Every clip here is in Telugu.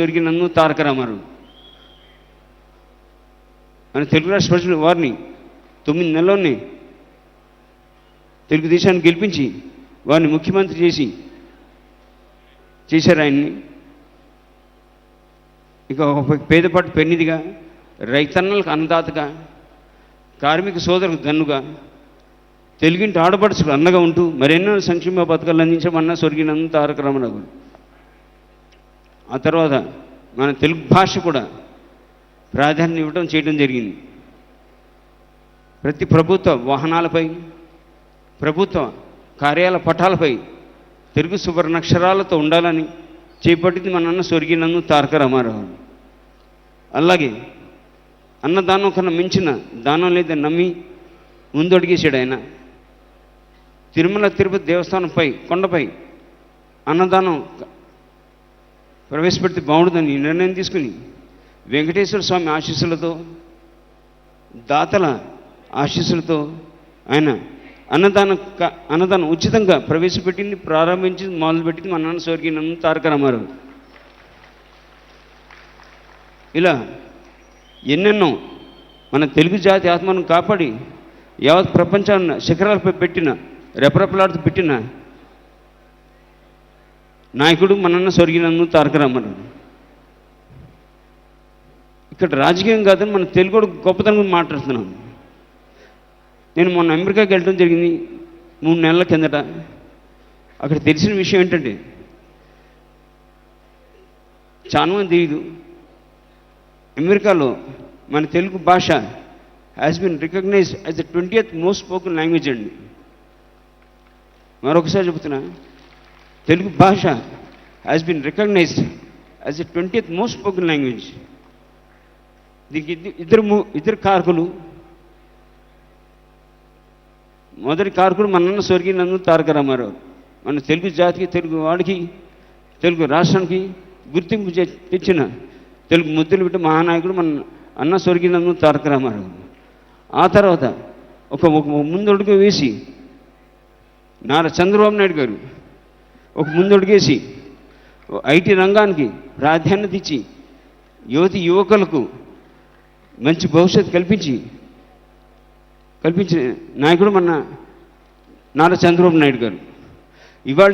దొరికినందు తారక రామారావు మన తెలుగు రాష్ట్ర ప్రజలు వారిని 9 నెలల్లోనే తెలుగుదేశాన్ని గెలిపించి వారిని ముఖ్యమంత్రి చేశారు ఆయన్ని. ఇక ఒక పేదపాటి పెన్నిదిగా, రైతన్నలకు అన్నదాతగా, కార్మిక సోదరులకు దన్నుగా, తెలుగింటి ఆడపడుచులు అన్నగా ఉంటూ మరెన్నో సంక్షేమ పథకాలు అందించమన్న స్వర్గీయ తారక రామారావు. ఆ తర్వాత మన తెలుగు భాష కూడా ప్రాధాన్యం ఇవ్వడం చేయడం జరిగింది. ప్రతి ప్రభుత్వ వాహనాలపై, ప్రభుత్వ కార్యాలయ పటాలపై తెలుగు సువర్ణాక్షరాలతో ఉండాలని చేపట్టింది మన అన్న స్వర్గీయ తారక రామారావు. అలాగే అన్నదానం కన్నా మించిన దానం లేదని నమ్మి ముందడుగేశాడు ఆయన. తిరుమల తిరుపతి దేవస్థానంపై కొండపై అన్నదానం ప్రవేశపెడితే బాగుంటుందని నిర్ణయం తీసుకుని వెంకటేశ్వర స్వామి ఆశీస్సులతో, దాతల ఆశీస్సులతో ఆయన అన్నదానం ఉచితంగా ప్రవేశపెట్టింది, ప్రారంభించింది, మొదలుపెట్టింది మన నాన్న స్వర్గీయ తారక రామారావు. ఇలా ఎన్నెన్నో మన తెలుగు జాతి ఆత్మను కాపాడి యావత్ ప్రపంచాన్ని శిఖరాలపై పెట్టిన, రెపరెపలాడుతూ పెట్టిన నాయకుడు మనన్న స్వర్గీయ తారక రామారావు. ఇక్కడ రాజకీయం కాదని మన తెలుగు గొప్పతనం మాట్లాడుతున్నాం. నేను మొన్న అమెరికాకి వెళ్ళడం జరిగింది 3 నెలల కిందట. అక్కడ తెలిసిన విషయం ఏంటంటే, చాలామంది తెలియదు, అమెరికాలో మన తెలుగు భాష has been recognised as the 20th most spoken language అండి. మరొకసారి చెబుతున్నా, తెలుగు భాష has been recognised as the 20th most spoken language. దీనికి ఇద్దరు కారకులు. మొదటి కారకుడు మన స్వర్గీయ తారక రామారావు. మన తెలుగు జాతికి, తెలుగు వాడికి, తెలుగు రాష్ట్రానికి గుర్తింపు తెచ్చిన తెలుగు ముద్దులు పెట్టి మహానాయకుడు మన అన్న స్వర్గీయ తారక రామారావు. ఆ తర్వాత ఒక ముందడుగు వేసి నారా చంద్రబాబు నాయుడు గారు ఒక ముందడుగేసి ఐటీ రంగానికి ప్రాధాన్యత ఇచ్చి యువకులకు మంచి భవిష్యత్తు కల్పించిన నాయకుడు మన నారా చంద్రబాబు నాయుడు గారు. ఇవాళ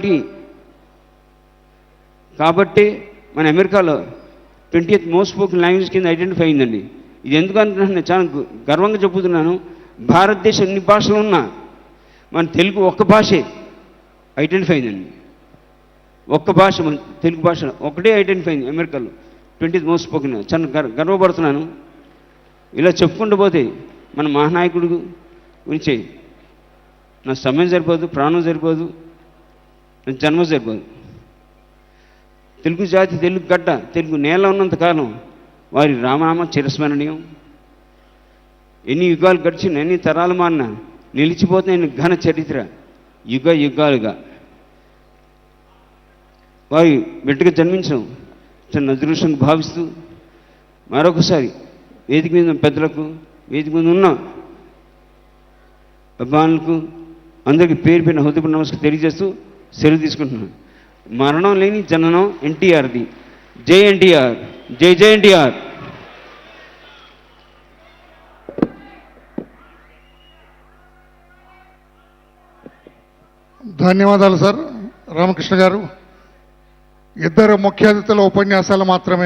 కాబట్టి మన అమెరికాలో 20th మోస్ట్ స్పోకెన్ లాంగ్వేజ్ కింద ఐడెంటిఫై అయిందండి. ఇది ఎందుకంటే నేను చాలా గర్వంగా చెబుతున్నాను. భారతదేశం ఎన్ని భాషలు ఉన్నా మన తెలుగు ఒక్క భాషే ఐడెంటిఫై అయిందండి. ఒక్క భాష, మన తెలుగు భాష ఒకటే ఐడెంటిఫై అయింది అమెరికాలో 20th మోస్ట్ స్పోకెన్. చాలా గర్వపడుతున్నాను. ఇలా చెప్పుకుంటూ పోతే మన మహానాయకుడు గురించి నా సమయం సరిపోదు, ప్రాణం సరిపోదు, నా జన్మ సరిపోదు. తెలుగు జాతి, తెలుగు గడ్డ, తెలుగు నేల ఉన్నంతకాలం వారి రామనామ చిరస్మరణీయం. ఎన్ని యుగాలు గడిచిన, ఎన్ని తరాలు మారినా నిలిచిపోతున్న ఘన చరిత్ర యుగాలుగా. వారి బిడ్డగా జన్మించడం చిన్న అదృష్టంగా భావిస్తూ మరొకసారి వేదిక మీద పెద్దలకు, వేదిక మీద ఉన్న అభిమానులకు అందరికీ పేరు పైన హృదయపూర్వక నమస్కారం తెలియజేస్తూ సెలవు తీసుకుంటున్నాను. మరణం లేని జననం ఎన్టీఆర్ది. జై ఎన్టీఆర్, జై జై ఎన్టీఆర్. ధన్యవాదాలు సార్ రామకృష్ణ గారు. ఇద్దరు ముఖ్య అతిథుల ఉపన్యాసాలు మాత్రమే